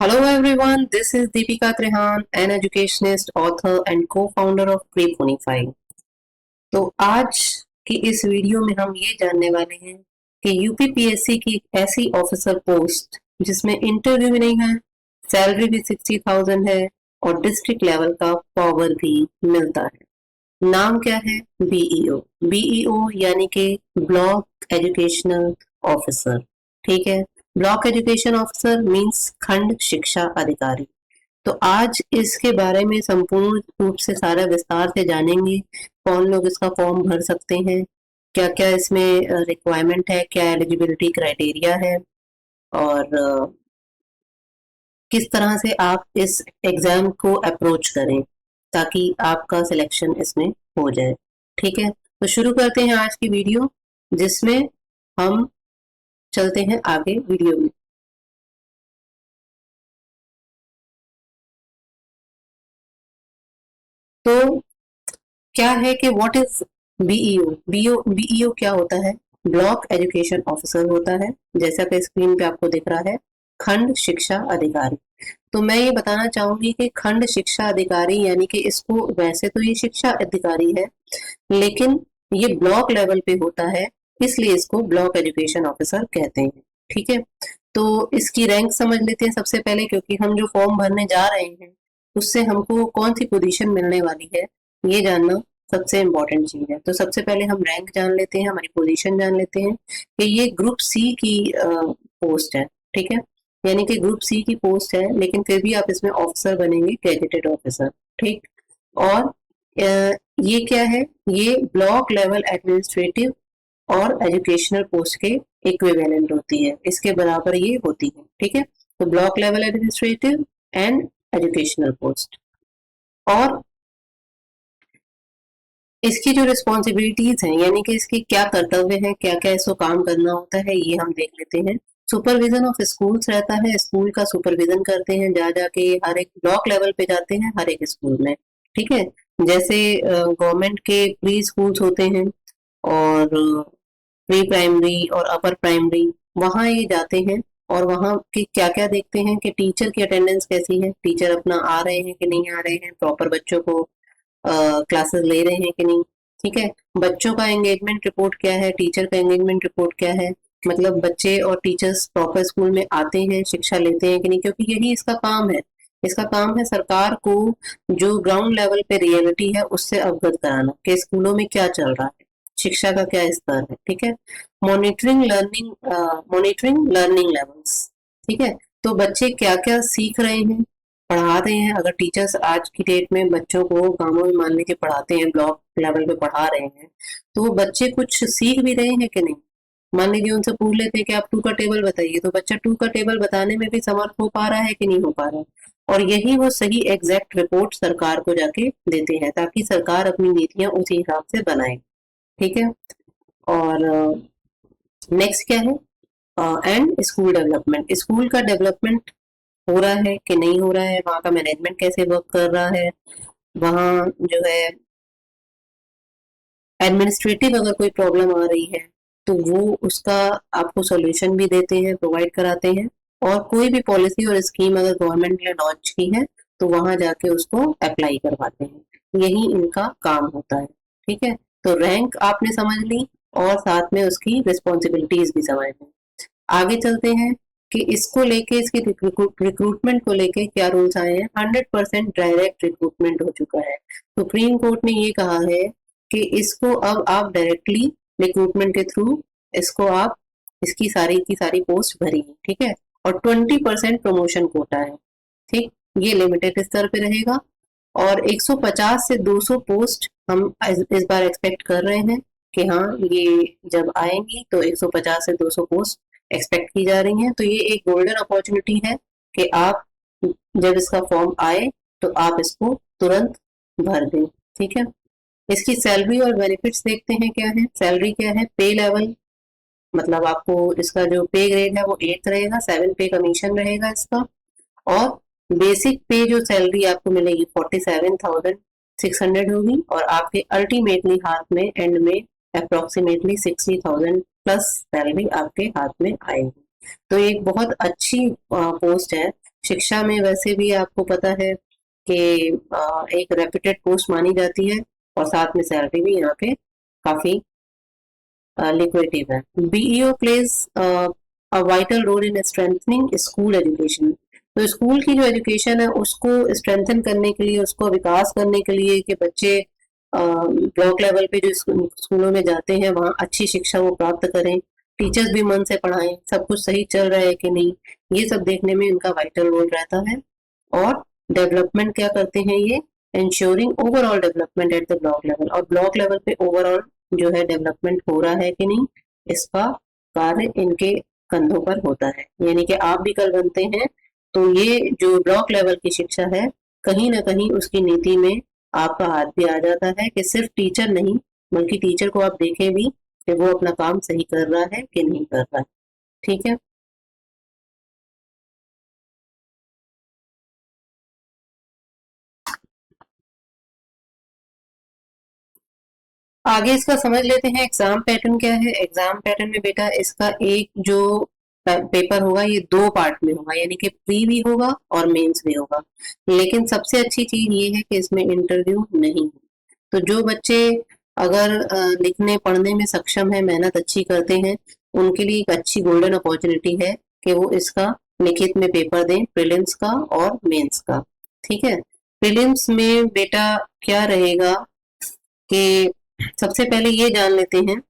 Hello everyone, this is Deepika Trehan, an educationist, author and co-founder of Pre25। तो आज की इस video में हम ये जानने वाले हैं कि यूपीपीएससी की ऐसी ऑफिसर पोस्ट जिसमें इंटरव्यू भी नहीं है, सैलरी भी 60,000 है और डिस्ट्रिक्ट लेवल का पावर भी मिलता है। नाम क्या है? बीईओ। बीईओ यानी कि ब्लॉक एजुकेशनल ऑफिसर। ठीक है, ब्लॉक एजुकेशन ऑफिसर मीन्स खंड शिक्षा अधिकारी। तो आज इसके बारे में संपूर्ण रूप से सारा विस्तार से जानेंगे। कौन लोग इसका फॉर्म भर सकते हैं, क्या क्या इसमें रिक्वायरमेंट है, क्या एलिजिबिलिटी क्राइटेरिया है और किस तरह से आप इस एग्जाम को अप्रोच करें ताकि आपका सिलेक्शन इसमें हो जाए। ठीक है, तो शुरू करते हैं आज की वीडियो, जिसमें हम चलते हैं आगे वीडियो में। तो क्या है कि व्हाट इज बीईओ? बीईओ क्या होता है? ब्लॉक एजुकेशन ऑफिसर होता है, जैसा कि स्क्रीन पे आपको दिख रहा है, खंड शिक्षा अधिकारी। तो मैं ये बताना चाहूंगी कि खंड शिक्षा अधिकारी यानी कि इसको, वैसे तो ये शिक्षा अधिकारी है लेकिन ये ब्लॉक लेवल पे होता है, इसलिए इसको ब्लॉक एजुकेशन ऑफिसर कहते हैं। ठीक है, तो इसकी रैंक समझ लेते हैं सबसे पहले, क्योंकि हम जो फॉर्म भरने जा रहे हैं उससे हमको कौन सी पोजीशन मिलने वाली है ये जानना सबसे इम्पोर्टेंट चीज है। तो सबसे पहले हम रैंक जान लेते हैं, हमारी पोजीशन जान लेते हैं कि ये ग्रुप सी की पोस्ट है। ठीक है, यानी कि ग्रुप सी की पोस्ट है, लेकिन फिर भी आप इसमें ऑफिसर बनेंगे, गेजेटेड ऑफिसर। ठीक, और ये क्या है? ये ब्लॉक लेवल एडमिनिस्ट्रेटिव और एजुकेशनल पोस्ट के इक्विवेलेंट होती है, इसके बराबर ये होती है। ठीक है, तो block level administrative and educational post. और इसकी जो रिस्पॉन्सिबिलिटीज हैं, यानी कि इसकी क्या कर्तव्य है, क्या क्या इसको काम करना होता है, ये हम देख लेते हैं। सुपरविजन ऑफ स्कूल्स रहता है, स्कूल का सुपरविजन करते हैं, जा जाके हर एक ब्लॉक लेवल पे जाते हैं हर एक स्कूल में। ठीक है, जैसे गवर्नमेंट के प्री स्कूल्स होते हैं और प्री प्राइमरी और अपर प्राइमरी, वहाँ ये जाते हैं और वहाँ के क्या क्या देखते हैं कि टीचर की अटेंडेंस कैसी है, टीचर अपना आ रहे हैं कि नहीं आ रहे हैं, प्रॉपर बच्चों को क्लासेस ले रहे हैं कि नहीं। ठीक है, बच्चों का एंगेजमेंट रिपोर्ट क्या है, टीचर का एंगेजमेंट रिपोर्ट क्या है, मतलब बच्चे और टीचर्स प्रॉपर स्कूल में आते हैं, शिक्षा लेते हैं कि नहीं, क्योंकि यही इसका काम है। इसका काम है सरकार को जो ग्राउंड लेवल पे रियलिटी है उससे अवगत कराना कि स्कूलों में क्या चल रहा है, शिक्षा का क्या स्तर है। ठीक है, मॉनिटरिंग लर्निंग लेवल्स। ठीक है, तो बच्चे क्या क्या सीख रहे हैं, पढ़ा रहे हैं। अगर टीचर्स आज की डेट में बच्चों को गांवों में मान लीजिए पढ़ाते हैं, ब्लॉक लेवल पे पढ़ा रहे हैं, तो वो बच्चे कुछ सीख भी रहे हैं कि नहीं। मान लीजिए उनसे पूछ लेते हैं कि आप टू का टेबल बताइए, तो बच्चा टू का टेबल बताने में भी समर्थ हो पा रहा है कि नहीं हो पा रहा है। और यही वो सही एग्जैक्ट रिपोर्ट सरकार को जाके देते हैं, ताकि सरकार अपनी नीतियां उसी हिसाब से बनाए। ठीक है, और नेक्स्ट क्या है? And school development. स्कूल का डेवलपमेंट हो रहा है कि नहीं हो रहा है, वहाँ का मैनेजमेंट कैसे वर्क कर रहा है, वहाँ जो है एडमिनिस्ट्रेटिव अगर कोई प्रॉब्लम आ रही है तो वो उसका आपको सॉल्यूशन भी देते हैं, प्रोवाइड कराते हैं। और कोई भी पॉलिसी और स्कीम अगर गवर्नमेंट ने लॉन्च की है तो वहां जाके उसको अप्लाई करवाते हैं, यही इनका काम होता है। ठीक है, तो रैंक आपने समझ ली और साथ में उसकी रिस्पॉन्सिबिलिटीज भी समझ ली। आगे चलते हैं कि इसको लेके, इसकी रिक्रूटमेंट को लेके क्या रूल्स आए हैं। 100% डायरेक्ट रिक्रूटमेंट हो चुका है। सुप्रीम कोर्ट ने ये कहा है कि इसको अब आप डायरेक्टली रिक्रूटमेंट के थ्रू इसको आप, इसकी सारी की सारी पोस्ट भरिए। ठीक है, और 20% प्रमोशन कोटा है। ठीक, ये लिमिटेड स्तर पे रहेगा और 150 से 200 पोस्ट हम इस बार एक्सपेक्ट कर रहे हैं कि हाँ, ये जब आएंगी तो 150 से 200 पोस्ट एक्सपेक्ट की जा रही हैं। तो ये एक गोल्डन अपॉर्चुनिटी है कि आप जब इसका फॉर्म आए तो आप इसको तुरंत भर दें। ठीक है, इसकी सैलरी और बेनिफिट्स देखते हैं क्या है। सैलरी क्या है? पे लेवल, मतलब आपको इसका जो पे ग्रेड है वो 8 रहेगा, 7 पे कमीशन रहेगा इसका। और बेसिक पे जो सैलरी आपको मिलेगी 47,600 होगी, और आपके अल्टीमेटली हाथ में एंड में अप्रोक्सीमेटली 60,000 प्लस सैलरी आपके हाथ में आएगी। तो एक बहुत अच्छी पोस्ट है शिक्षा में वैसे भी आपको पता है कि एक रेप्यूटेड पोस्ट मानी जाती है और साथ में सैलरी भी यहाँ पे काफी लिक्विडिटी है। BEO plays a vital role in strengthening school education. तो स्कूल की जो एजुकेशन है उसको स्ट्रेंथन करने के लिए, उसको विकास करने के लिए कि बच्चे ब्लॉक लेवल पे जो स्कूलों में जाते हैं वहाँ अच्छी शिक्षा वो प्राप्त करें, टीचर्स भी मन से पढ़ाएं, सब कुछ सही चल रहा है कि नहीं, ये सब देखने में इनका वाइटल रोल रहता है। और डेवलपमेंट क्या करते हैं ये, ensuring overall development at the block level, और ब्लॉक लेवल पे ओवरऑल जो है डेवलपमेंट हो रहा है कि नहीं, इसका कार्य इनके कंधों पर होता है। यानी कि आप भी कल बनते हैं तो ये जो ब्लॉक लेवल की शिक्षा है, कहीं ना कहीं उसकी नीति में आपका हाथ भी आ जाता है कि सिर्फ टीचर नहीं, बल्कि टीचर को आप देखें भी कि वो अपना काम सही कर रहा है कि नहीं कर रहा है। ठीक है। आगे इसका समझ लेते हैं एग्जाम पैटर्न क्या है। एग्जाम पैटर्न में बेटा इसका एक जो पेपर होगा ये दो पार्ट में होगा, यानी कि प्री भी होगा और मेंस भी होगा। लेकिन सबसे अच्छी चीज ये है कि इसमें इंटरव्यू नहीं है। तो जो बच्चे अगर लिखने पढ़ने में सक्षम है, मेहनत अच्छी करते हैं, उनके लिए एक अच्छी गोल्डन अपॉर्चुनिटी है कि वो इसका लिखित में पेपर दें, प्रीलिम्स का और मेंस का। ठीक है। प्रीलिम्स में बेटा क्या रहेगा कि सबसे पहले ये जान लेते हैं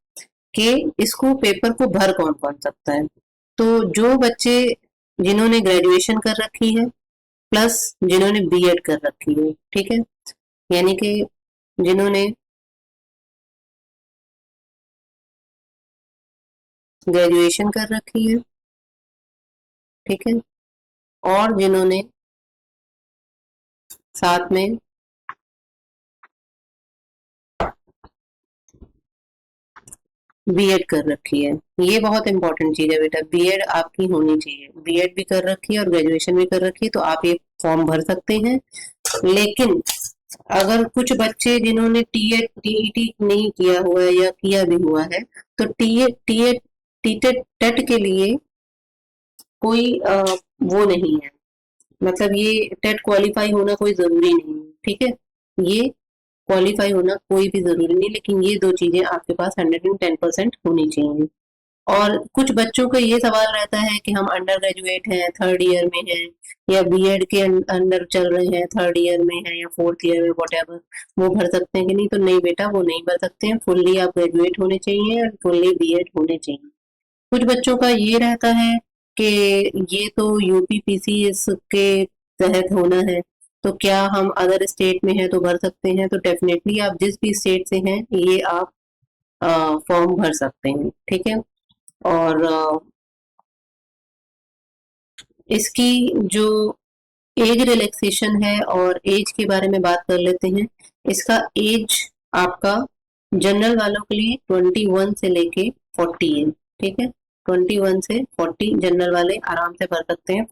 कि इसको पेपर को भर कौन कौन सकता है। तो जो बच्चे जिन्होंने ग्रेजुएशन कर रखी है प्लस जिन्होंने बीएड कर रखी है, ठीक है, यानी कि जिन्होंने ग्रेजुएशन कर रखी है, ठीक है, और जिन्होंने साथ में बीएड कर रखी है। ये बहुत इंपॉर्टेंट चीज है बेटा, बीएड आपकी होनी चाहिए। बीएड भी कर रखी है और ग्रेजुएशन भी कर रखी है तो आप ये फॉर्म भर सकते हैं। लेकिन अगर कुछ बच्चे जिन्होंने टीएड टीईटी नहीं किया हुआ है या किया भी हुआ है, तो टीएड टीएड टीटेड टेट के लिए कोई वो नहीं है, मतलब ये टेट क्वालिफाई होना कोई जरूरी नहीं है। ठीक है। ये क्वालिफाई होना कोई भी जरूरी नहीं, लेकिन ये दो चीजें आपके पास 110% होनी चाहिए। और कुछ बच्चों का ये सवाल रहता है कि हम अंडर ग्रेजुएट हैं, थर्ड ईयर में हैं, या बीएड के अंडर चल रहे हैं, थर्ड ईयर में हैं या फोर्थ ईयर में, वट वो भर सकते हैं कि नहीं। तो नहीं बेटा, वो नहीं भर सकते हैं। फुल्ली आप ग्रेजुएट होने चाहिए और फुल्ली बीएड होने चाहिए। कुछ बच्चों का ये रहता है कि ये तो यूपीपीसीएस के तहत होना है, तो क्या हम अदर स्टेट में हैं तो भर सकते हैं। तो डेफिनेटली आप जिस भी स्टेट से हैं ये आप फॉर्म भर सकते हैं। ठीक है। और इसकी जो एज रिलैक्सेशन है और एज के बारे में बात कर लेते हैं। इसका एज आपका जनरल वालों के लिए 21 से लेके 40 है। ठीक है। 21 से 40 जनरल वाले आराम से भर सकते हैं।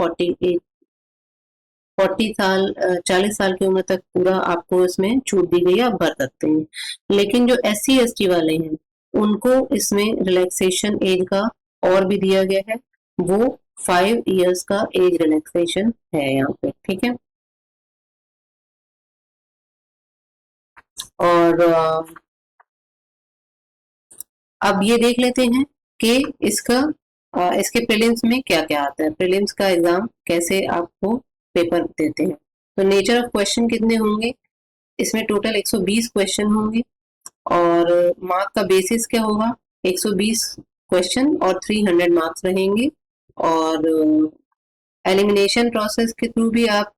40 साल 40 साल की उम्र तक पूरा आपको इसमें छूट दी गई है, आप भर सकते हैं। लेकिन जो SC ST वाले हैं उनको इसमें रिलैक्सेशन एज का और भी दिया गया है। वो 5 इयर्स का एज रिलैक्सेशन है यहाँ पे। ठीक है। और अब ये देख लेते हैं कि इसका इसके प्रीलिम्स में क्या क्या आता है, प्रीलिम्स का एग्जाम कैसे आपको पेपर देते हैं। तो नेचर ऑफ क्वेश्चन कितने होंगे, इसमें टोटल 120 क्वेश्चन होंगे। और मार्क का बेसिस क्या होगा, 120 क्वेश्चन और 300 मार्क्स रहेंगे। और एलिमिनेशन प्रोसेस के थ्रू भी आप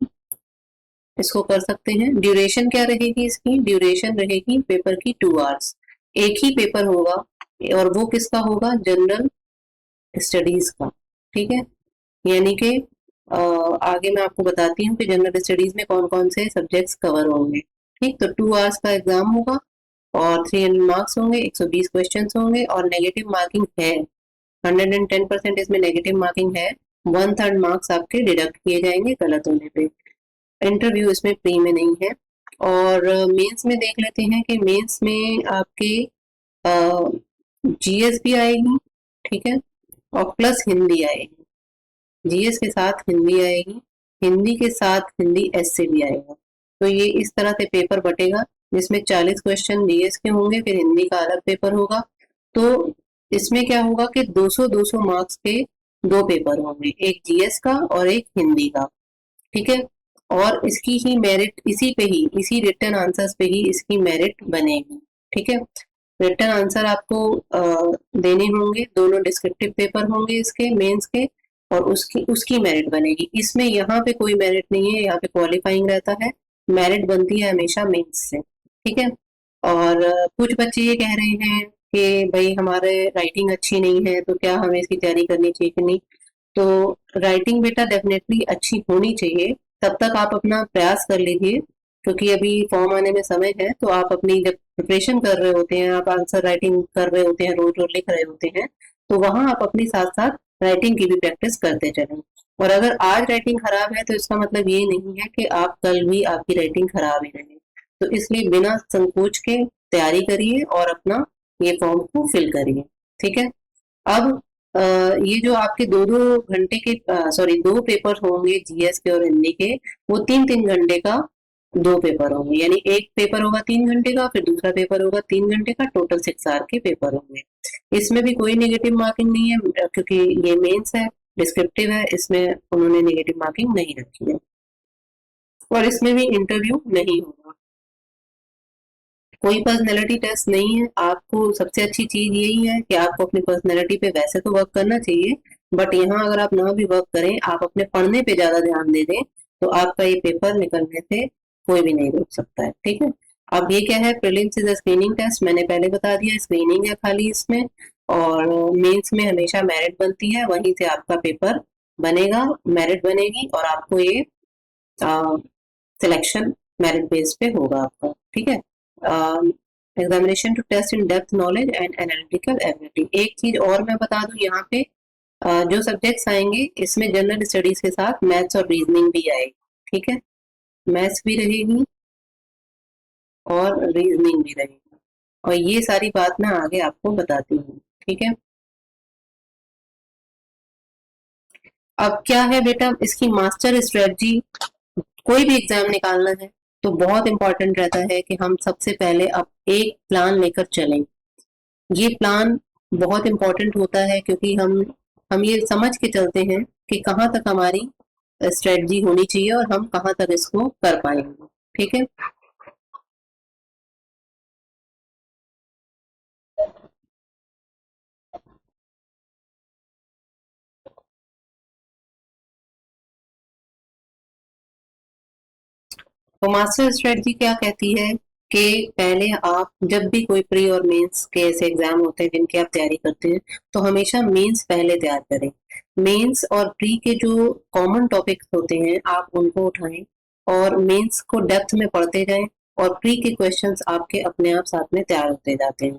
इसको कर सकते हैं। ड्यूरेशन क्या रहेगी, इसकी ड्यूरेशन रहेगी पेपर की 2 आवर्स। एक ही पेपर होगा और वो किसका होगा, जनरल स्टडीज का। ठीक है। यानी कि आगे मैं आपको बताती हूँ कि जनरल स्टडीज में कौन कौन से सब्जेक्ट्स कवर होंगे। ठीक। तो 2 आवर्स का एग्जाम होगा और 300 मार्क्स होंगे, 120 क्वेश्चन होंगे और नेगेटिव मार्किंग है। 110% इसमें नेगेटिव मार्किंग है। 1/3 मार्क्स आपके डिडक्ट किए जाएंगे गलत होने पे। इंटरव्यू इसमें प्री में नहीं है। और मेंस में देख लेते हैं कि मेंस में आपके जीएस भी आएगी, ठीक है, और प्लस हिंदी आएगी। जीएस के साथ हिंदी आएगी। हिंदी के साथ हिंदी एस से भी आएगा। तो ये इस तरह से पेपर बटेगा, जिसमें 40 क्वेश्चन जीएस के होंगे, फिर हिंदी का अलग पेपर होगा। तो इसमें क्या होगा कि 200-200 मार्क्स के दो पेपर होंगे, एक जीएस का और एक हिंदी का। ठीक है, और इसकी ही मेरिट इसी पे ही, इसी रिटर्न आंसर्स पे ही इसकी मेरिट बनेगी। ठीक है, रिटर्न आंसर आपको देने होंगे, दोनों डिस्क्रिप्टिव पेपर होंगे इसके मेंस के, और उसकी उसकी मेरिट बनेगी। इसमें यहाँ पे कोई मेरिट नहीं है, यहाँ पे क्वालिफाइंग रहता है, मेरिट बनती है हमेशा मेंस से। ठीक है, और कुछ बच्चे ये कह रहे हैं कि भाई हमारे राइटिंग अच्छी नहीं है, तो क्या हमें इसकी तैयारी करनी चाहिए कि नहीं। तो राइटिंग बेटा डेफिनेटली अच्छी होनी चाहिए, तब तक आप अपना प्रयास कर लीजिए, क्योंकि अभी फॉर्म आने में समय है। तो आप अपनी जब प्रिपरेशन कर रहे होते हैं, आप आंसर राइटिंग कर रहे होते हैं, रोज रोज लिख रहे होते हैं, तो वहां आप अपनी साथ साथ राइटिंग की भी प्रैक्टिस करते चलें। और अगर आज राइटिंग खराब है, तो इसका मतलब ये नहीं है कि आप कल भी आपकी राइटिंग खराब ही रहे। तो इसलिए बिना संकोच के तैयारी करिए और अपना ये फॉर्म को फिल करिए। ठीक है, अब ये जो आपके दो दो घंटे के, सॉरी, दो पेपर होंगे जीएस के और हिंदी के, वो 3-3 घंटे का दो पेपर होंगे, यानी एक पेपर होगा 3 घंटे का, फिर दूसरा पेपर होगा 3 घंटे का, टोटल 6 आवर के पेपर होंगे। इसमें भी कोई नेगेटिव मार्किंग नहीं है, क्योंकि ये मेंस है, डिस्क्रिप्टिव है, इसमें उन्होंने नेगेटिव मार्किंग नहीं रखी है। और इसमें भी इंटरव्यू नहीं होगा, कोई पर्सनैलिटी टेस्ट नहीं है। आपको सबसे अच्छी चीज यही है कि आपको अपनी पर्सनैलिटी पे वैसे तो वर्क करना चाहिए, बट यहाँ अगर आप ना भी वर्क करें, आप अपने पढ़ने पे ज्यादा ध्यान दे दें, तो आपका ये पेपर निकलने से कोई भी नहीं रोक सकता है। ठीक है, अब ये क्या है, prelims is a screening test, मैंने पहले बता दिया, स्क्रीनिंग है खाली इसमें। और मेंस में हमेशा मेरिट बनती है, वहीं से आपका पेपर बनेगा, मेरिट बनेगी, और आपको ये सिलेक्शन मेरिट बेस पे होगा आपका। ठीक है, examination to test in depth knowledge and analytical ability. एक चीज और मैं बता दूं यहाँ पे, जो सब्जेक्ट्स आएंगे इसमें जनरल स्टडीज के साथ मैथ्स और रीजनिंग भी आएगी। ठीक है, मैथ्स भी रहेगी और रीजनिंग भी रहेगी, और ये सारी बात मैं आगे आपको बताती हूँ। ठीक है, अब क्या है बेटा, इसकी मास्टर स्ट्रेटजी, कोई भी एग्जाम निकालना है तो बहुत इंपॉर्टेंट रहता है कि हम सबसे पहले अब एक प्लान लेकर चलें। ये प्लान बहुत इंपॉर्टेंट होता है, क्योंकि हम ये समझ के चलते हैं कि कहाँ तक हमारी स्ट्रेटजी होनी चाहिए और हम कहाँ तक इसको कर पाएंगे। ठीक है, तो मास्टर स्ट्रेटजी क्या कहती है कि पहले आप जब भी कोई प्री और मेंस के ऐसे एग्जाम होते हैं जिनकी आप तैयारी करते हैं, तो हमेशा मेंस पहले तैयार करें। मेंस और प्री के जो कॉमन टॉपिक्स होते हैं आप उनको उठाएं, और मेंस को डेप्थ में पढ़ते जाएं, और प्री के क्वेश्चंस आपके अपने आप साथ में तैयार होते जाते हैं।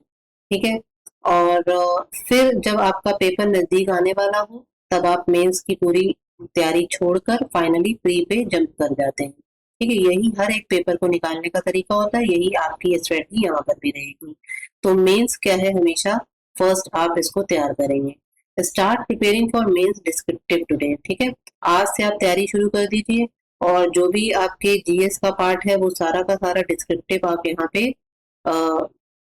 ठीक है, और फिर जब आपका पेपर नजदीक आने वाला हो, तब आप मेंस की पूरी तैयारी छोड़कर फाइनली प्री पे जंप कर जाते हैं। ठीक है, यही हर एक पेपर को निकालने का तरीका होता है, यही आपकी स्ट्रेटजी यहाँ पर भी रहेगी। तो मेंस क्या है, हमेशा फर्स्ट आप इसको तैयार करेंगे। Start preparing for mains descriptive today. ठीक है, आज से आप तैयारी शुरू कर दीजिए, और जो भी आपके जीएस का पार्ट है वो सारा का सारा डिस्क्रिप्टिव आप यहाँ पे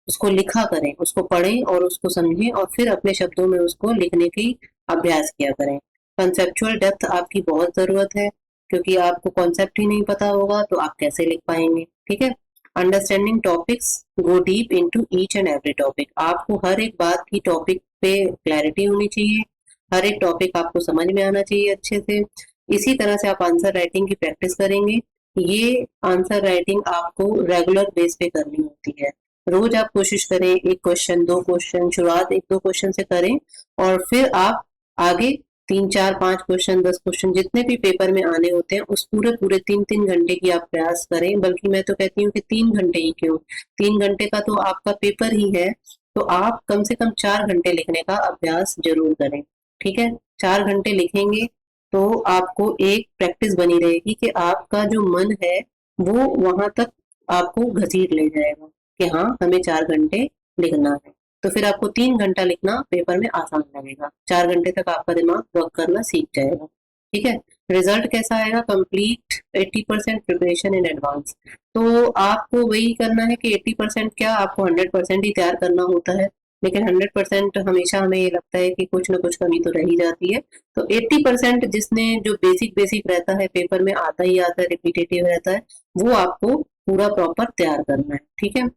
उसको लिखा करें, उसको पढ़ें और उसको समझें, और फिर अपने शब्दों में उसको लिखने की अभ्यास किया करें। कंसेप्चुअल डेप्थ आपकी बहुत जरूरत है, क्योंकि आपको कॉन्सेप्ट ही नहीं पता होगा तो आप कैसे लिख पाएंगे। ठीक है, understanding topics, go deep into each and every topic. आपको हर एक बात की टॉपिक पे क्लैरिटी होनी चाहिए, हर एक टॉपिक आपको समझ में आना चाहिए अच्छे से। इसी तरह से आप आंसर राइटिंग की प्रैक्टिस करेंगे। ये आंसर राइटिंग आपको रेगुलर बेस पे करनी होती है। रोज आप कोशिश करें, एक क्वेश्चन, दो क्वेश्चन, शुरुआत एक दो क्वेश्चन से करें, और फिर आप आगे 3, 4, 5 क्वेश्चन, 10 क्वेश्चन, जितने भी पेपर में आने होते हैं, उस पूरे पूरे 3-3 घंटे की आप प्रयास करें। बल्कि मैं तो कहती हूँ कि 3 घंटे ही क्यों, 3 घंटे का तो आपका पेपर ही है, तो आप कम से कम 4 घंटे लिखने का अभ्यास जरूर करें। ठीक है, 4 घंटे लिखेंगे तो आपको एक प्रैक्टिस बनी रहेगी कि आपका जो मन है वो वहां तक आपको घसीट ले जाएगा कि हाँ, हमें 4 घंटे लिखना है। तो फिर आपको 3 घंटा लिखना पेपर में आसान लगेगा, 4 घंटे तक आपका दिमाग वर्क करना सीख जाएगा। ठीक है, रिजल्ट कैसा आएगा, कंप्लीट 80% प्रिपरेशन इन एडवांस। तो आपको वही करना है कि 80% क्या, आपको 100% ही तैयार करना होता है, लेकिन 100% हमेशा हमें ये लगता है कि कुछ ना कुछ कमी तो रह ही जाती है। तो 80% जिसने जो बेसिक बेसिक रहता है, पेपर में आता ही आता है, रिपीटेटिव रहता है, वो आपको पूरा प्रॉपर तैयार करना है, ठीक है।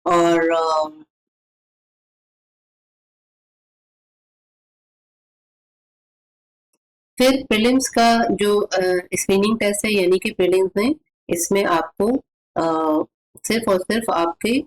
और फिर प्रीलिम्स का जो स्क्रीनिंग टेस्ट है, यानी कि प्रीलिम्स में, इसमें आपको सिर्फ और सिर्फ आपके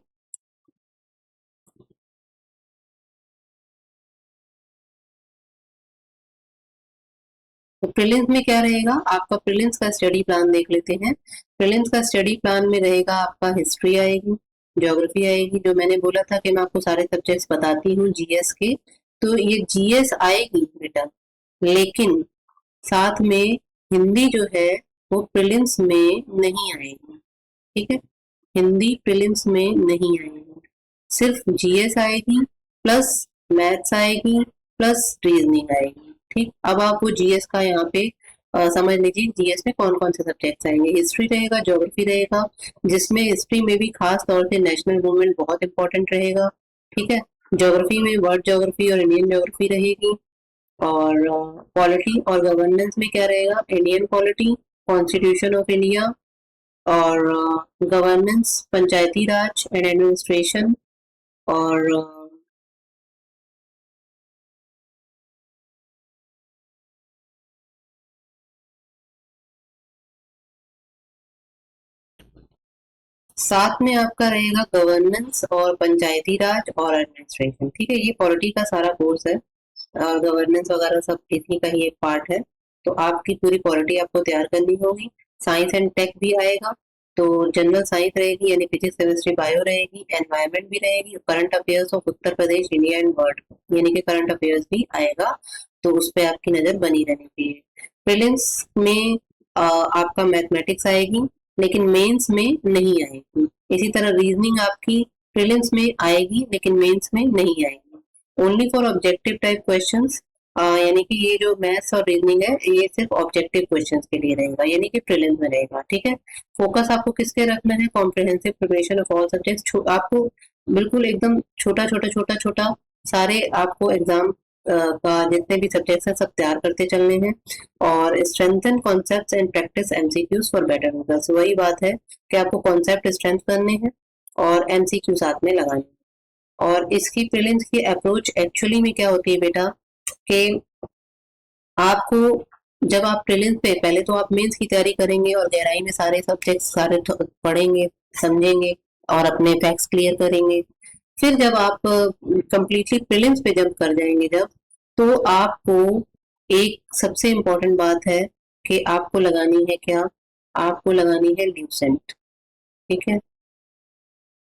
तो प्रीलिम्स में क्या रहेगा, आपका प्रीलिम्स का स्टडी प्लान देख लेते हैं। प्रीलिम्स का स्टडी प्लान में रहेगा आपका हिस्ट्री आएगी, ज्योग्राफी आएगी, जो मैंने बोला था कि मैं आपको सारे सब्जेक्ट्स बताती हूँ जीएस के। तो ये जीएस आएगी बेटा, लेकिन साथ में हिंदी जो है वो प्रीलिम्स में नहीं आएगी, ठीक है। हिंदी प्रीलिम्स में नहीं आएगी, सिर्फ जीएस आएगी, प्लस मैथ्स आएगी, प्लस रीजनिंग आएगी, ठीक। अब आप वो जीएस का यहाँ पे समझ लीजिए, जीएस में कौन कौन से सब्जेक्ट्स आएंगे। हिस्ट्री रहेगा, ज्योग्राफी रहेगा, जिसमें हिस्ट्री में भी खास तौर से नेशनल मूवमेंट बहुत इंपॉर्टेंट रहेगा, ठीक है। ज्योग्राफी में वर्ल्ड ज्योग्राफी और इंडियन ज्योग्राफी रहेगी। और पॉलिटी और गवर्नेंस में क्या रहेगा, Indian polity, constitution of India, और governance, Panchayati Raj and administration, और साथ में आपका रहेगा गवर्नेंस और पंचायती राज और एडमिनिस्ट्रेशन, ठीक है। ये पॉलिटी का सारा कोर्स है, गवर्नेंस वगैरह सब इसी का ही एक पार्ट है। तो आपकी पूरी पॉलिटी आपको तैयार करनी होगी। साइंस एंड टेक भी आएगा, तो जनरल साइंस रहेगी, यानी फिजिक्स केमिस्ट्री बायो रहेगी, एनवायरमेंट भी रहेगी, current affairs of Uttar Pradesh, India and world, यानी कि करंट अफेयर्स भी आएगा। तो उस पर आपकी नजर बनी रहनी चाहिए। प्रीलिम्स में आपका मैथमेटिक्स आएगी, लेकिन मेंस में नहीं आएगी। इसी तरह रीजनिंग आपकी प्रीलिम्स में आएगी, लेकिन मेंस में नहीं आएगी। Only for objective type questions, यानी कि ये जो मैथ्स और रीजनिंग है, ये सिर्फ ऑब्जेक्टिव क्वेश्चंस के लिए रहेगा, यानी कि प्रीलिम्स में रहेगा, ठीक है। फोकस आपको किसके रखना है, comprehensive preparation of all subjects. आपको बिल्कुल एकदम छोटा छोटा छोटा छोटा सारे आपको एग्जाम का जितने भी सब्जेक्ट्स हैं सब तैयार करते चलने हैं। और strengthen concepts and practice MCQs for better results, वही बात है कि आपको कॉन्सेप्ट स्ट्रेंथ करने हैं और एमसीक्यू साथ में लगाने हैं। और इसकी प्रीलिम्स की अप्रोच एक्चुअली में क्या होती है बेटा, कि आपको जब आप प्रीलिम्स पे, पहले तो आप मेंस की तैयारी करेंगे और गहराई में सारे सब्जेक्ट्स सारे पढ़ेंगे, समझेंगे और अपने फैक्ट्स क्लियर करेंगे। फिर जब आप कंप्लीटली प्रीलिम्स पे जब कर जाएंगे, जब तो आपको एक सबसे इम्पोर्टेंट बात है कि आपको लगानी है क्या, आपको लगानी है ल्यूसेंट, ठीक है।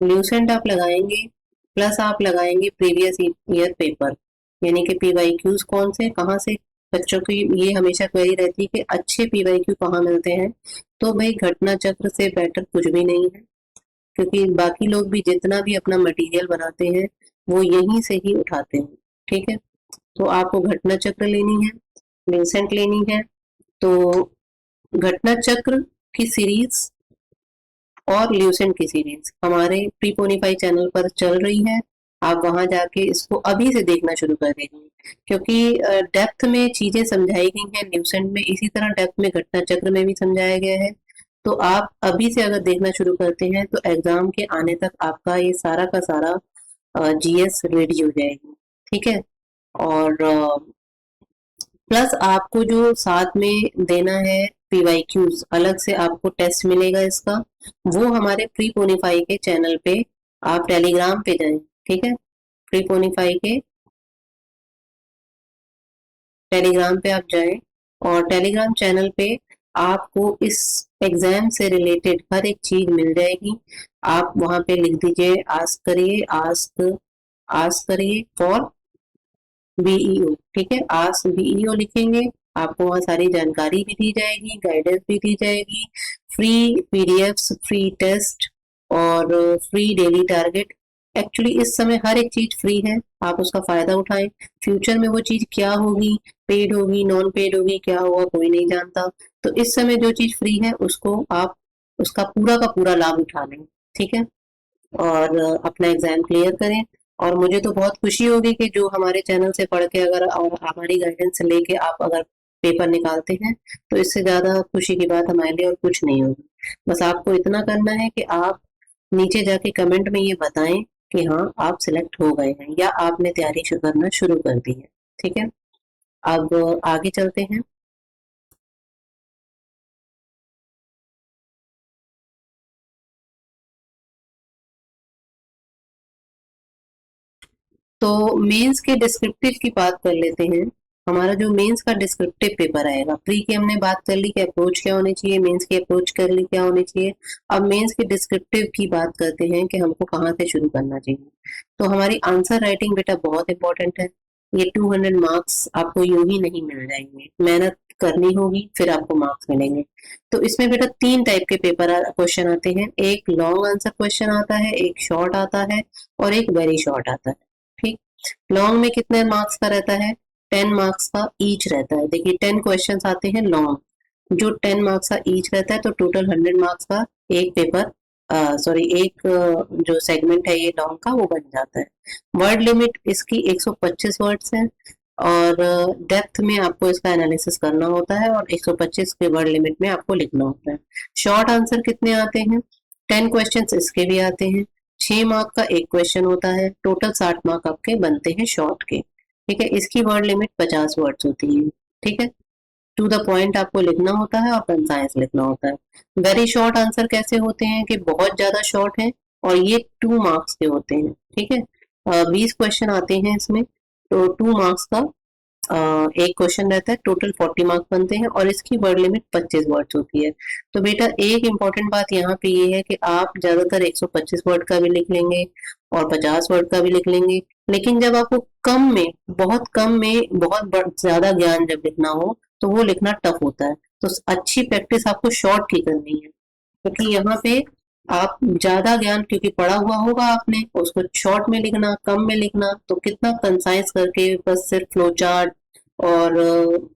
ल्यूसेंट आप लगाएंगे, प्लस आप लगाएंगे प्रीवियस ईयर पेपर, यानी कि पीवाईक्यूज कौन से कहाँ से। बच्चों की ये हमेशा क्वेरी रहती है कि अच्छे पीवाईक्यू कहाँ मिलते हैं। तो भाई घटना चक्र से बेटर कुछ भी नहीं है, क्योंकि बाकी लोग भी जितना भी अपना मटेरियल बनाते हैं वो यहीं से ही उठाते हैं, ठीक है। तो आपको घटना चक्र लेनी है, ल्यूसेंट लेनी है। तो घटना चक्र की सीरीज और ल्यूसेंट की सीरीज हमारे प्रीपोनिफाई चैनल पर चल रही है। आप वहां जाके इसको अभी से देखना शुरू कर दीजिए, क्योंकि डेप्थ में चीजें समझाई गई हैं ल्यूसेंट में, इसी तरह डेप्थ में घटना चक्र में भी समझाया गया है। तो आप अभी से अगर देखना शुरू करते हैं तो एग्जाम के आने तक आपका ये सारा का सारा जीएस रेडी हो जाएगी, ठीक है। और प्लस आपको जो साथ में देना है पीवाईक्यूज, अलग से आपको टेस्ट मिलेगा इसका, वो हमारे प्री पोनीफाई के चैनल पे, आप टेलीग्राम पे जाएं, ठीक है। प्री पोनीफाई के टेलीग्राम पे आप जाएं, और टेलीग्राम चैनल पे आपको इस एग्जाम से रिलेटेड हर एक चीज मिल जाएगी। आप वहां पे लिख दीजिए, आस्क करिए, आस्क आस्क करिए फॉर बीईओ, ठीक है। आस्क बीईओ लिखेंगे, आपको वहाँ सारी जानकारी भी दी जाएगी, गाइडेंस भी दी जाएगी, फ्री पीडीएफ्स, फ्री टेस्ट और फ्री डेली टारगेट, एक्चुअली इस समय हर एक चीज फ्री है, आप उसका फायदा उठाएं। फ्यूचर में वो चीज क्या होगी, पेड होगी नॉन पेड होगी, क्या होगा कोई नहीं जानता। तो इस समय जो चीज फ्री है उसको आप उसका पूरा का पूरा लाभ उठा लें। ठीक है, और अपना एग्जाम क्लियर करें। और मुझे तो बहुत खुशी होगी कि जो हमारे चैनल से पढ़ के अगर और हमारी गाइडेंस लेके आप अगर पेपर निकालते हैं, तो इससे ज्यादा खुशी की बात हमारे लिए और कुछ नहीं होगी। बस आपको इतना करना है कि आप नीचे जाके कमेंट में ये बताएं कि हाँ आप सिलेक्ट हो गए हैं या आपने तैयारी करना शुरू कर दी है। ठीक है, अब आगे चलते हैं। तो मेंस के डिस्क्रिप्टिव की बात कर लेते हैं। हमारा जो मेंस का डिस्क्रिप्टिव पेपर आएगा, प्री की हमने बात कर ली कि अप्रोच क्या होनी चाहिए, मेंस की अप्रोच कर ली क्या होनी चाहिए। अब मेंस के डिस्क्रिप्टिव की बात करते हैं कि हमको कहाँ से शुरू करना चाहिए। तो हमारी आंसर राइटिंग बेटा बहुत इंपॉर्टेंट है। ये 200 मार्क्स आपको यूं ही नहीं मिल जाएंगे, मेहनत करनी होगी फिर आपको मार्क्स मिलेंगे। तो इसमें बेटा तीन टाइप के पेपर क्वेश्चन आते हैं, एक लॉन्ग आंसर क्वेश्चन आता है, एक शॉर्ट आता है और एक वेरी शॉर्ट आता है। ठीक, लॉन्ग में कितने मार्क्स का रहता है, 10 मार्क्स का ईच रहता है। देखिए 10 क्वेश्चन आते हैं लॉन्ग, जो 10 मार्क्स का ईच रहता है, तो टोटल 100 मार्क्स का एक पेपर, सॉरी एक जो सेगमेंट है ये लॉन्ग का वो बन जाता है। वर्ड लिमिट इसकी 125 वर्ड्स है, और डेप्थ में आपको इसका एनालिसिस करना होता है और 125 के वर्ड लिमिट में आपको लिखना होता है। शॉर्ट आंसर कितने आते हैं, 10 क्वेश्चन इसके भी आते हैं, 6 मार्क का एक क्वेश्चन होता है, टोटल 60 मार्क आपके बनते हैं शॉर्ट के। ठीक है, इसकी वर्ड लिमिट 50 वर्ड्स होती है। ठीक है, टू द पॉइंट आपको लिखना होता है और कंसाइज लिखना होता है। वेरी शॉर्ट आंसर कैसे होते हैं कि बहुत ज्यादा शॉर्ट है और ये 2 मार्क्स के होते हैं। ठीक है, 20 क्वेश्चन आते हैं इसमें, तो 2 मार्क्स का एक क्वेश्चन रहता है, टोटल 40 मार्क्स बनते हैं और इसकी वर्ड लिमिट 25 वर्ड्स होती है। तो बेटा एक इम्पॉर्टेंट बात यहाँ पे ये है कि आप ज्यादातर 125 वर्ड का भी लिख लेंगे और 50 वर्ड का भी लिख लेंगे, लेकिन जब आपको कम में, बहुत कम में बहुत ज्यादा ज्ञान जब लिखना हो तो वो लिखना टफ होता है। तो अच्छी प्रैक्टिस आपको शॉर्ट की करनी है, क्योंकि यहाँ पे आप ज्यादा ज्ञान क्योंकि पढ़ा हुआ होगा आपने, उसको शॉर्ट में लिखना, कम में लिखना, तो कितना कंसाइज करके बस सिर्फ फ्लो चार्ट और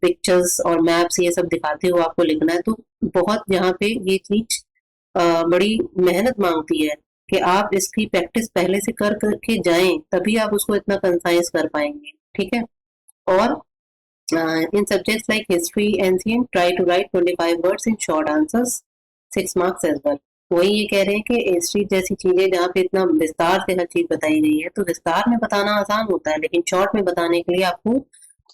पिक्चर्स और मैप्स ये सब दिखाते हुए आपको लिखना है। तो बहुत यहाँ पे ये चीज बड़ी मेहनत मांगती है कि आप इसकी प्रैक्टिस पहले से कर करके जाएं, तभी आप उसको इतना कंसाइज कर पाएंगे। ठीक है, और in subjects like history, ancient, try to write 25 words in short answers, 6 marks as well। वही ये कह रहे हैं कि हिस्ट्री जैसी चीजें जहाँ पे इतना विस्तार से हर चीज बताई गई है, तो विस्तार में बताना आसान होता है, लेकिन शॉर्ट में बताने के लिए आपको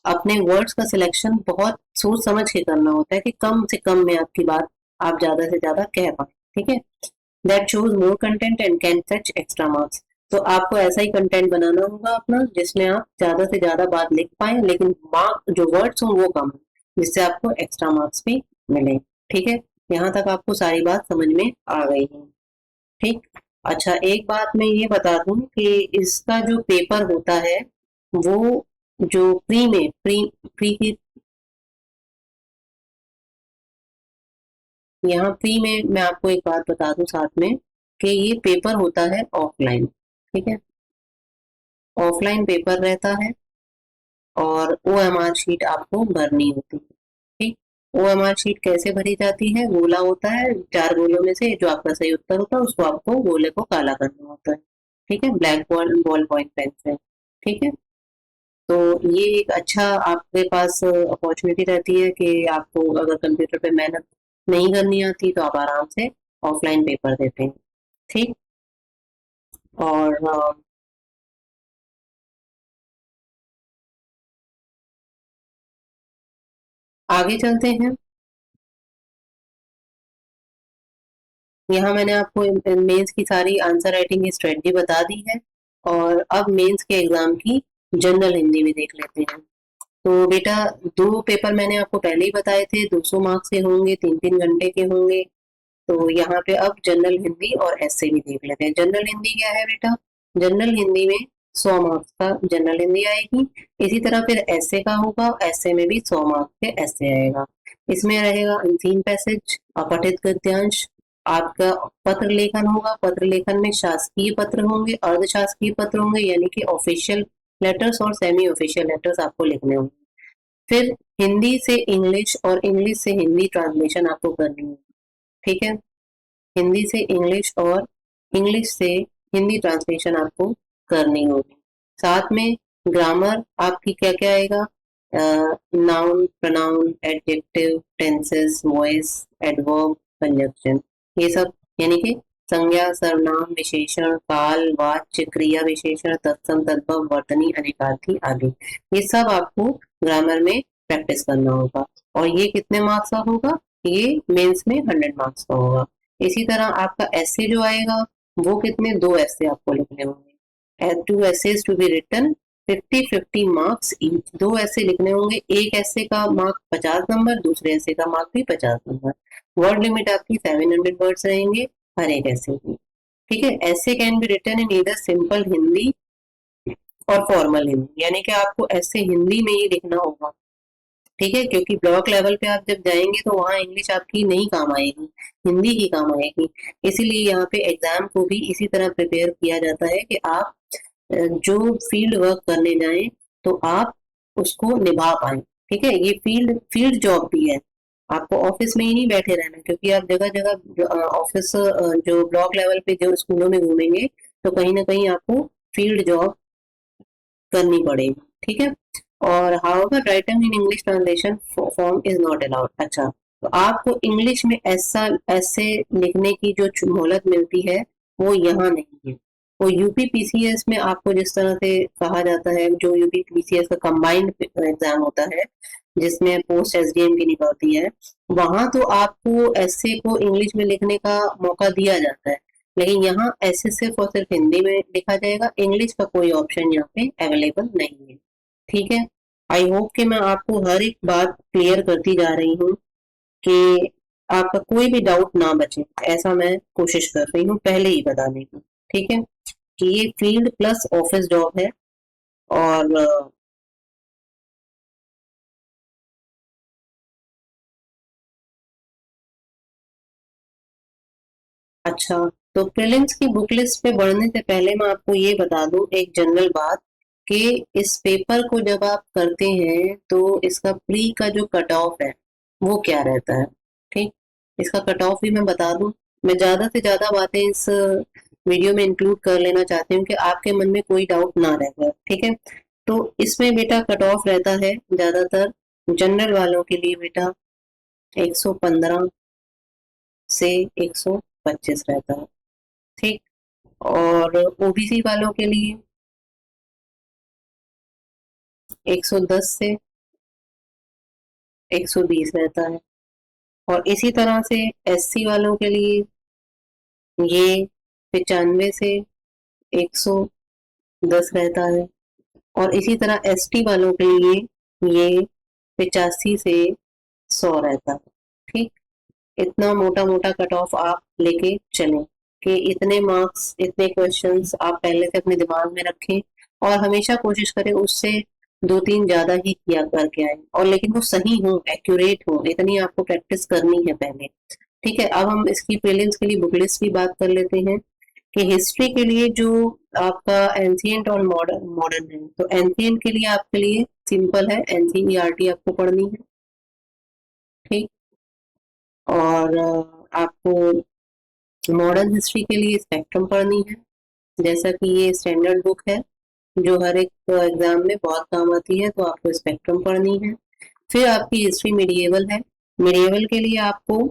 अपने वर्ड्स का सिलेक्शन बहुत सोच समझ के करना होता है कि कम से कम में आपकी बात आप ज्यादा से ज्यादा कह पाए। ठीक है, that shows more content and can fetch extra marks. तो आपको ऐसा ही कंटेंट बनाना होगा अपना जिसमें आप ज्यादा से ज्यादा बात लिख पाए, लेकिन मार्क जो वर्ड्स हो वो कम हो, जिससे आपको एक्स्ट्रा मार्क्स भी मिले। ठीक है, यहाँ तक आपको सारी बात समझ में आ गई है। ठीक, अच्छा एक बात मैं ये बता दूं कि इसका जो पेपर होता है वो जो प्री की, यहाँ प्री में मैं आपको एक बात बता दूं साथ में कि ये पेपर होता है ऑफलाइन। ठीक है, ऑफलाइन पेपर रहता है और ओएमआर शीट आपको भरनी होती है। ठीक, ओएमआर शीट कैसे भरी जाती है, गोला होता है, 4 गोलों में से जो आपका सही उत्तर होता है उसको आपको गोले को काला करना होता है। ठीक है, black ball ball point pen से। ठीक है, तो ये एक अच्छा आपके पास अपॉर्चुनिटी रहती है कि आपको अगर कंप्यूटर पे मेहनत नहीं करनी आती तो आप आराम से ऑफलाइन पेपर देते हैं। ठीक, और आगे चलते हैं। यहाँ मैंने आपको मेंस की सारी आंसर राइटिंग की स्ट्रेटजी बता दी है, और अब मेंस के एग्जाम की जनरल हिंदी भी देख लेते हैं। तो बेटा दो पेपर मैंने आपको पहले ही बताए थे, 200 मार्क्स के होंगे, 3-3 घंटे के होंगे। तो यहाँ पे अब जनरल हिंदी और एसए भी देख लेते हैं। जनरल हिंदी क्या है बेटा, जनरल हिंदी में 100 मार्क्स का जनरल हिंदी आएगी, इसी तरह फिर एसए का होगा, एसए में भी 100 मार्क्स के एसए आएगा। इसमें रहेगा अनसीन पैसेज, अपठित गद्यांश, आपका पत्र लेखन होगा, पत्र लेखन में शासकीय पत्र होंगे, अर्धशासकीय पत्र होंगे, यानी कि ऑफिशियल लेटर्स और सेमी ऑफिशियल लेटर्स आपको लिखने होंगे। फिर हिंदी से इंग्लिश और इंग्लिश से हिंदी ट्रांसलेशन आपको करनी होगी, ठीक है। हिंदी से इंग्लिश और इंग्लिश से हिंदी ट्रांसलेशन आपको करनी होगी। साथ में ग्रामर आपकी क्या क्या आएगा, noun, pronoun, adjective, tenses, voice, adverb, conjunction, ये सब, यानी कि संज्ञा, सर्वनाम, विशेषण, काल, वाच्य, क्रिया विशेषण, तत्सम, तद्भव, वर्तनी, अनेकार्थी आदि, ये सब आपको ग्रामर में प्रैक्टिस करना होगा। और ये कितने मार्क्स का होगा, ये मेंस में 100 मार्क्स का होगा। इसी तरह आपका ऐसे जो आएगा वो कितने, 2 ऐसे आपको लिखने होंगे, 2 essays to be written, 50-50 marks each. 2 ऐसे लिखने होंगे, एक ऐसे का मार्क 50 नंबर, दूसरे ऐसे का मार्क भी 50 नंबर। वर्ड लिमिट आपकी 700 वर्ड्स रहेंगे हर एक ऐसे की, ठीक है। Essays can be written in either simple Hindi और फॉर्मल हिंदी, यानी कि आपको ऐसे हिंदी में ही लिखना होगा, ठीक है, क्योंकि ब्लॉक लेवल पे आप जब जाएंगे तो वहाँ इंग्लिश आपकी नहीं काम आएगी, हिंदी ही काम आएगी। इसीलिए यहाँ पे एग्जाम को भी इसी तरह प्रिपेयर किया जाता है कि आप जो फील्ड वर्क करने जाएं तो आप उसको निभा पाए, ठीक है। ये फील्ड फील्ड जॉब भी है, आपको ऑफिस में ही नहीं बैठे रहना, क्योंकि आप जगह जगह ऑफिस जो ब्लॉक लेवल पे जो स्कूलों में घूमेंगे तो कहीं ना कहीं आपको फील्ड जॉब करनी पड़ेगी, ठीक है। और however writing in English translation form is not allowed. अच्छा, तो आपको इंग्लिश में ऐसा ऐसे लिखने की जो मोहलत मिलती है वो यहाँ नहीं है। वो यूपी पीसीएस में आपको जिस तरह से कहा जाता है, जो यूपी पीसीएस का कंबाइंड एग्जाम होता है जिसमें पोस्ट एसडीएम की निकलती है, वहां तो आपको ऐसे को इंग्लिश में लिखने का मौका दिया जाता है, लेकिन यहाँ ऐसे सिर्फ और सिर्फ हिंदी में लिखा जाएगा, इंग्लिश का कोई ऑप्शन यहाँ पे अवेलेबल नहीं है, ठीक है। आई होप कि मैं आपको हर एक बात क्लियर करती जा रही हूँ कि आपका कोई भी डाउट ना बचे, ऐसा मैं कोशिश कर रही हूँ पहले ही बताने की, ठीक है, कि ये फील्ड प्लस ऑफिस जॉब है। और अच्छा, तो प्रीलिम्स की बुक लिस्ट पे बढ़ने से पहले मैं आपको ये बता दूं एक जनरल बात, कि इस पेपर को जब आप करते हैं तो इसका प्री का जो कट ऑफ है वो क्या रहता है, ठीक। इसका कट ऑफ भी मैं बता दूं, मैं ज्यादा से ज्यादा बातें इस वीडियो में इंक्लूड कर लेना चाहती हूँ कि आपके मन में कोई डाउट ना रह जाए, ठीक है। तो इसमें बेटा कट ऑफ रहता है ज्यादातर जनरल वालों के लिए बेटा 115 से 125 रहता है, ठीक। और ओबीसी वालों के लिए 110 से 120 रहता है। और इसी तरह से एससी वालों के लिए ये 95 से 110 रहता है। और इसी तरह एसटी वालों के लिए ये 85 से 100 रहता है, ठीक। इतना मोटा मोटा कट ऑफ आप लेके चलें कि इतने मार्क्स, इतने क्वेश्चंस आप पहले से अपने दिमाग में रखें, और हमेशा कोशिश करें उससे 2-3 ज्यादा ही किया करके आए, और लेकिन वो सही हो, एक्यूरेट हो, इतनी आपको प्रैक्टिस करनी है पहले, ठीक है। अब हम इसकी प्रीलिम्स के लिए बुक लिस्ट की बात कर लेते हैं, कि हिस्ट्री के लिए जो आपका एंशियंट और मॉडर्न मॉडर्न है, तो एंशियंट के लिए आपके लिए सिंपल है, एनसीईआरटी आपको पढ़नी है, ठीक। और आपको मॉडर्न हिस्ट्री के लिए स्पेक्ट्रम पढ़नी है, जैसा कि ये स्टैंडर्ड बुक है जो हर एक एग्जाम में बहुत काम आती है, तो आपको स्पेक्ट्रम पढ़नी है। फिर आपकी हिस्ट्री मिडिएवल है, मिडिएवल के लिए आपको,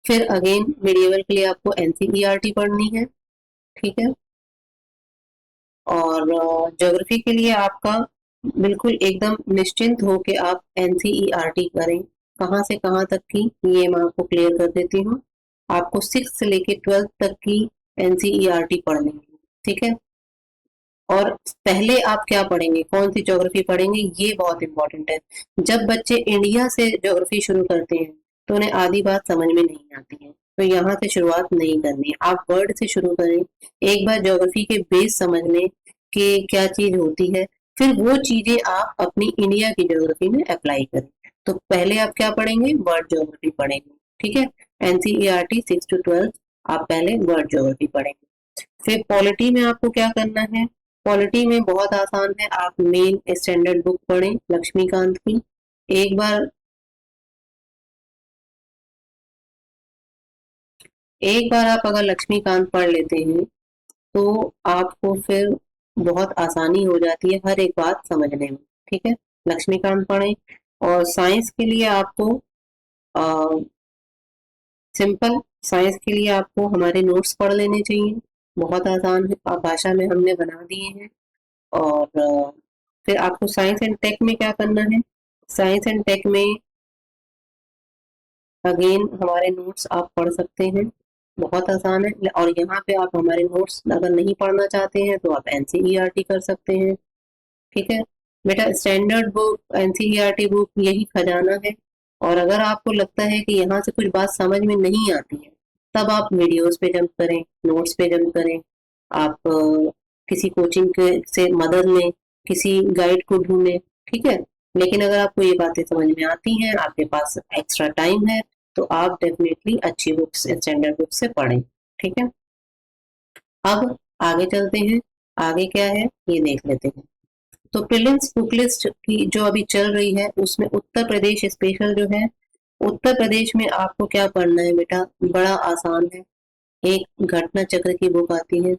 फिर अगेन मिडिएवल के लिए आपको एनसीईआरटी पढ़नी है, ठीक है। और ज्योग्राफी के लिए आपका बिल्कुल एकदम निश्चिंत हो के आप एनसीईआरटी करें, कहाँ से कहाँ तक की ये मैं आपको क्लियर कर देती हूँ। आपको 6 से लेके 12th तक की एनसीईआरटी पढ़नी है, ठीक है। और पहले आप क्या पढ़ेंगे, कौन सी ज्योग्राफी पढ़ेंगे, ये बहुत इंपॉर्टेंट है। जब बच्चे इंडिया से ज्योग्राफी शुरू करते हैं तो उन्हें आधी बात समझ में नहीं आती है, तो यहाँ से शुरुआत नहीं करनी है, आप वर्ड से शुरू करें। एक बार ज्योग्राफी के बेस समझ लें कि क्या चीज होती है, फिर वो चीजें आप अपनी इंडिया की ज्योग्राफी में अप्लाई करें। तो पहले आप क्या पढ़ेंगे, वर्ड ज्योग्राफी पढ़ेंगे, ठीक है। एनसीईआरटी 6 to 12 आप पहले वर्ड ज्योग्राफी पढ़ेंगे। फिर पॉलिटी में आपको क्या करना है, पॉलिटी में बहुत आसान है, आप मेन स्टैंडर्ड बुक पढ़ें लक्ष्मीकांत की। एक बार एक बार आप अगर लक्ष्मीकांत पढ़ लेते हैं तो आपको फिर बहुत आसानी हो जाती है हर एक बात समझने में, ठीक है। लक्ष्मीकांत पढ़ें। और साइंस के लिए आपको सिंपल, साइंस के लिए आपको हमारे नोट्स पढ़ लेने चाहिए, बहुत आसान है, भाषा में हमने बना दिए हैं। और फिर आपको साइंस एंड टेक में क्या करना है, साइंस एंड टेक में अगेन हमारे नोट्स आप पढ़ सकते हैं, बहुत आसान है। और यहाँ पे आप हमारे नोट्स अगर नहीं पढ़ना चाहते हैं तो आप एनसीईआरटी कर सकते हैं, ठीक है। बेटा स्टैंडर्ड बुक एनसीईआरटी बुक यही खजाना है। और अगर आपको लगता है कि यहाँ से कुछ बात समझ में नहीं आती है, तब आप वीडियोस पे जंप करें, नोट्स पे जंप करें, आप किसी कोचिंग के से मदद लें, किसी गाइड को ढूंढें, ठीक है। लेकिन अगर आपको ये बातें समझ में आती हैं, आपके पास एक्स्ट्रा टाइम है, तो आप डेफिनेटली अच्छी बुक्स स्टैंडर्ड बुक से पढ़ें, ठीक है। अब आगे चलते हैं, आगे क्या है ये देख लेते हैं। तो प्रीलिम्स बुक लिस्ट की जो अभी चल रही है उसमें उत्तर प्रदेश स्पेशल जो है, उत्तर प्रदेश में आपको क्या पढ़ना है बेटा, बड़ा आसान है। एक घटना चक्र की बुक आती है,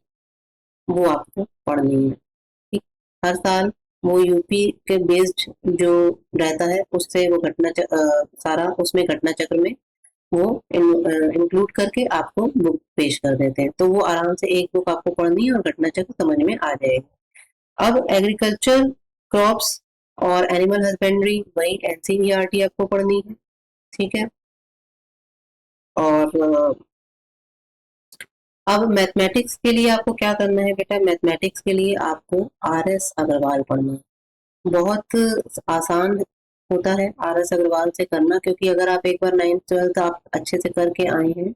वो आपको पढ़नी है, ठीक। हर साल वो यूपी के बेस्ड जो रहता है उससे वो सारा उसमें घटना चक्र में वो इंक्लूड करके आपको बुक पेश कर देते हैं, तो वो आराम से एक बुक आपको पढ़नी है और घटना चक्र समझ में आ जाएगी। अब एग्रीकल्चर, क्रॉप्स और एनिमल हस्बेंड्री वही एनसीईआरटी आपको पढ़नी है, ठीक है। और अब मैथमेटिक्स के लिए आपको क्या करना है बेटा, मैथमेटिक्स के लिए आपको आर एस अग्रवाल पढ़ना है, बहुत आसान होता है आर एस अग्रवाल से करना, क्योंकि अगर आप एक बार 9th 12th आप अच्छे से करके आए हैं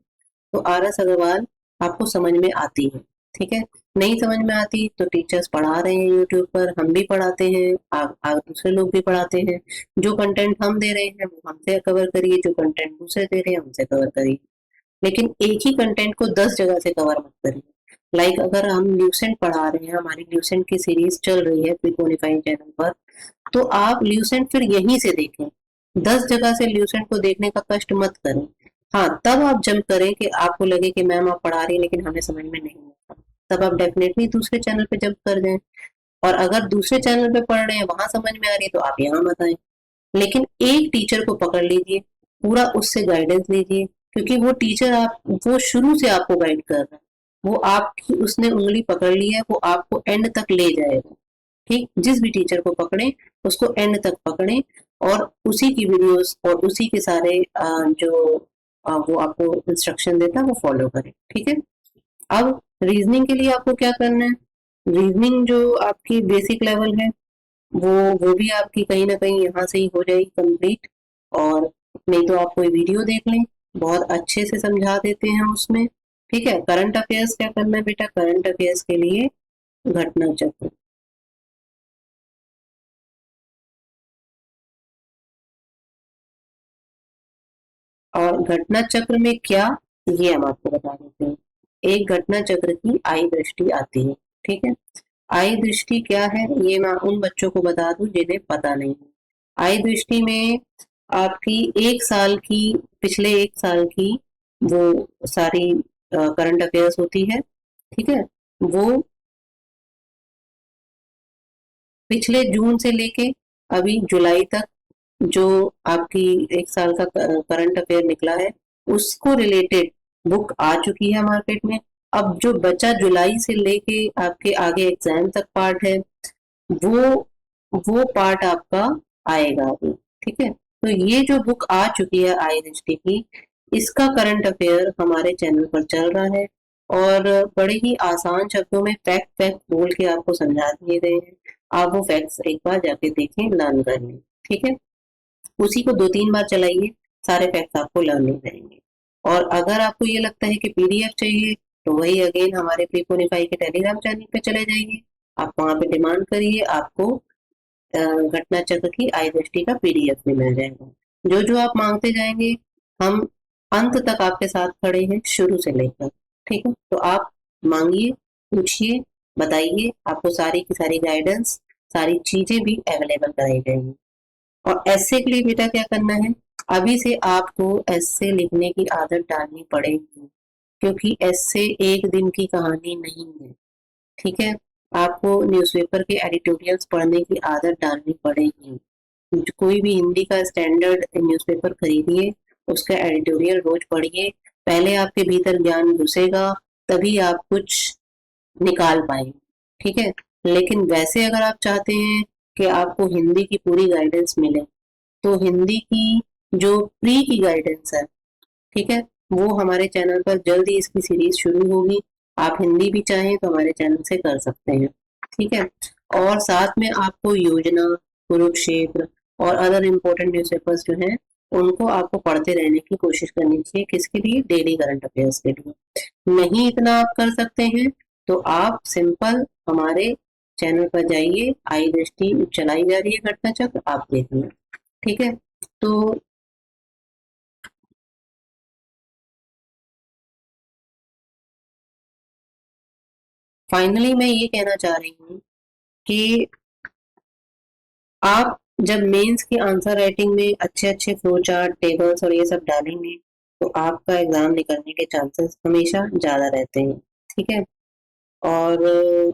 तो आर एस अग्रवाल आपको समझ में आती है, ठीक है। नहीं समझ में आती तो टीचर्स पढ़ा रहे हैं यूट्यूब पर, हम भी पढ़ाते हैं, दूसरे लोग भी पढ़ाते हैं। जो कंटेंट हम दे रहे हैं वो हमसे कवर करिए, जो कंटेंट दूसरे दे रहे हैं हमसे कवर करिए, लेकिन एक ही कंटेंट को 10 जगह से कवर मत करिए। अगर हम ल्यूसेंट पढ़ा रहे हैं, हमारी ल्यूसेंट की सीरीज चल रही है प्रीक्वालिफाइंग चैनल पर, तो आप ल्यूसेंट फिर यहीं से देखें, 10 जगह से ल्यूसेंट को देखने का कष्ट मत करें। हाँ, तब आप जंप करें कि आपको लगे कि मैम आप पढ़ा रही हैं लेकिन हमें समझ में नहीं आता, तब आप डेफिनेटली दूसरे चैनल पे जंप कर जाएं। और अगर दूसरे चैनल पे पढ़ रहे हैं वहां समझ में आ रही है तो आप यहाँ मत आए, लेकिन एक टीचर को पकड़ लीजिए, पूरा उससे गाइडेंस लीजिए, क्योंकि वो टीचर वो शुरू से आपको गाइड कर रहा है, वो आपकी उसने उंगली पकड़ ली है, वो आपको एंड तक ले जाएगा, ठीक। जिस भी टीचर को पकड़े उसको एंड तक पकड़े और उसी की वीडियोस और उसी के सारे जो वो आपको इंस्ट्रक्शन देता है वो फॉलो करें, ठीक है। अब रीजनिंग के लिए आपको क्या करना है, रीजनिंग जो आपकी बेसिक लेवल है वो वो भी आपकी कहीं ना कहीं यहाँ से ही हो जाएगी कंप्लीट। और नहीं तो आप कोई वीडियो देख लें, बहुत अच्छे से समझा देते हैं उसमें, ठीक है। करंट अफेयर्स क्या करना है बेटा, करंट अफेयर्स के लिए घटना चक्र। और घटना चक्र में क्या, ये हम आपको बता देते हैं। एक घटना चक्र की आई दृष्टि आती है, ठीक है। आई दृष्टि क्या है ये मैं उन बच्चों को बता दूं जिन्हें पता नहीं है। आई दृष्टि में आपकी एक साल की, पिछले एक साल की वो सारी करंट अफेयर्स होती है, ठीक है। वो पिछले जून से लेके अभी जुलाई तक जो आपकी एक साल का करंट अफेयर निकला है उसको रिलेटेड बुक आ चुकी है मार्केट में। अब जो बचा जुलाई से लेके आपके आगे एग्जाम तक पार्ट है, वो वो पार्ट आपका आएगा अभी, ठीक है। तो ये जो बुक आ चुकी है आईएनएसटी की, इसका करंट अफेयर हमारे चैनल पर चल रहा है और बड़े ही आसान शब्दों में फैक्ट फैक्ट बोल के आपको समझा दिए गए हैं। आप वो फैक्ट्स एक बार जाके देखें, लर्न कर लें, ठीक है। उसी को 2 3 बार चलाइए, सारे फैक्ट्स आपको लर्न हो जाएंगे। और अगर आपको ये लगता है कि पीडीएफ चाहिए तो वही अगेन हमारे प्रीक्वालिफाई के टेलीग्राम चैनल पे चले जाइए, आप वहां पे डिमांड करिए, आपको घटना चक्र की आई दृष्टि का पीडीएफ भी मिल जाएगा। जो जो आप मांगते जाएंगे हम अंत तक आपके साथ खड़े हैं, शुरू से लेकर। ठीक है, तो आप मांगिए, पूछिए, बताइए, आपको सारी की सारी गाइडेंस, सारी चीजें भी अवेलेबल कराई जाएंगी। और ऐसे के लिए बेटा क्या करना है, अभी से आपको ऐसे लिखने की आदत डालनी पड़ेगी, क्योंकि ऐसे एक दिन की कहानी नहीं है। ठीक है, आपको न्यूज़पेपर के एडिटोरियल्स पढ़ने की आदत डालनी पड़ेगी। कोई भी हिंदी का स्टैंडर्ड न्यूज़पेपर खरीदिए, उसका एडिटोरियल रोज पढ़िए। पहले आपके भीतर ज्ञान घुसेगा, तभी आप कुछ निकाल पाएंगे। ठीक है, लेकिन वैसे अगर आप चाहते हैं कि आपको हिंदी की पूरी गाइडेंस मिले, तो हिंदी की जो प्री की गाइडेंस है, ठीक है, वो हमारे चैनल पर जल्द ही इसकी सीरीज शुरू होगी। आप हिंदी भी चाहें तो हमारे चैनल से कर सकते हैं। ठीक है, और साथ में आपको योजना, कुरुक्षेत्र और अदर इम्पोर्टेंट न्यूज़पेपर्स जो हैं उनको आपको पढ़ते रहने की कोशिश करनी चाहिए। किसके लिए? डेली करंट अफेयर्स के लिए। नहीं इतना आप कर सकते हैं तो आप सिंपल हमारे चैनल पर जाइए, आई दृष्टि चलाई जा रही है घटना चक्र, आप देखिए। ठीक है, तो फाइनली मैं ये कहना चाह रही हूँ कि आप जब मेंस की आंसर राइटिंग में अच्छे अच्छे फ्लो चार्ट, टेबल्स और ये सब डालेंगे, तो आपका एग्जाम निकलने के चांसेस हमेशा ज्यादा रहते हैं। ठीक है, और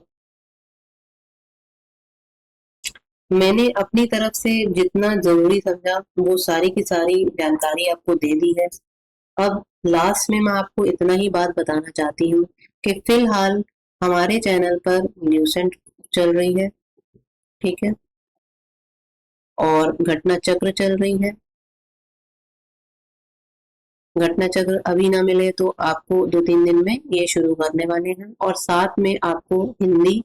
मैंने अपनी तरफ से जितना जरूरी समझा वो सारी की सारी जानकारी आपको दे दी है। अब लास्ट में मैं आपको इतना ही बात बताना चाहती हूँ कि फिलहाल हमारे चैनल पर न्यूसेंट चल रही है। ठीक है, और घटना चक्र चल रही है। घटना चक्र अभी ना मिले तो आपको 2-3 दिन में ये शुरू करने वाले हैं, और साथ में आपको हिंदी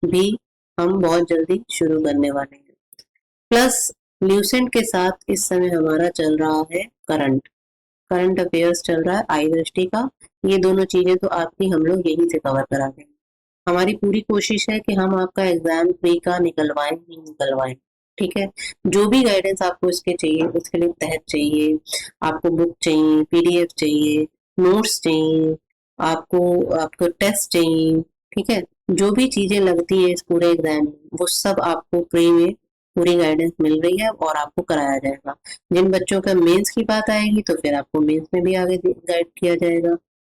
भी हम बहुत जल्दी शुरू करने वाले हैं। प्लस ल्यूसेंट के साथ इस समय हमारा चल रहा है करंट करंट अफेयर्स चल रहा है आई दृष्टि का। ये दोनों चीजें तो आपकी हम लोग यहीं से कवर करा देंगे। हमारी पूरी कोशिश है कि हम आपका एग्जाम प्री का निकलवाएं ही निकलवाएं। ठीक है, जो भी गाइडेंस आपको इसके चाहिए, उसके लिए तहत चाहिए, आपको बुक चाहिए, पीडीएफ चाहिए, नोट्स चाहिए, आपको आपको टेस्ट चाहिए। ठीक है, जो भी चीजें लगती है इस पूरे एग्जाम में, वो सब आपको फ्री में पूरी गाइडेंस मिल रही है और आपको कराया जाएगा। जिन बच्चों का मेंस की बात आएगी तो फिर आपको मेंस में भी आगे गाइड किया जाएगा।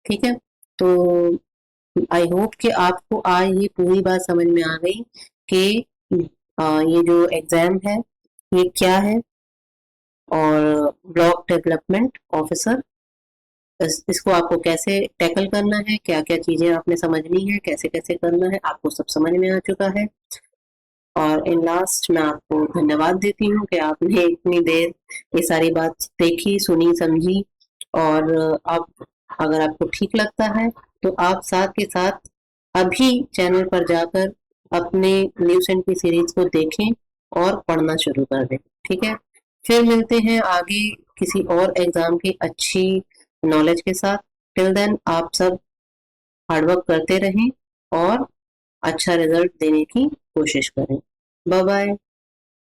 ठीक है, तो आई होप कि आपको आज ये पूरी बात समझ में आ गई कि ये जो एग्जाम है ये क्या है, और ब्लॉक डेवलपमेंट ऑफिसर इसको आपको कैसे टैकल करना है, क्या क्या चीजें आपने समझनी है, कैसे कैसे करना है, आपको सब समझ में आ चुका है। और इन लास्ट मैं आपको धन्यवाद देती हूँ कि आपने इतनी देर ये सारी बात देखी, सुनी, समझी। और अब अगर आपको ठीक लगता है तो आप साथ के साथ अभी चैनल पर जाकर अपने न्यूज एंड की सीरीज को देखें और पढ़ना शुरू कर दें। ठीक है, फिर मिलते हैं आगे किसी और एग्जाम की अच्छी नॉलेज के साथ। टिल देन आप सब हार्डवर्क करते रहें और अच्छा रिजल्ट देने की कोशिश करें। Bye bye.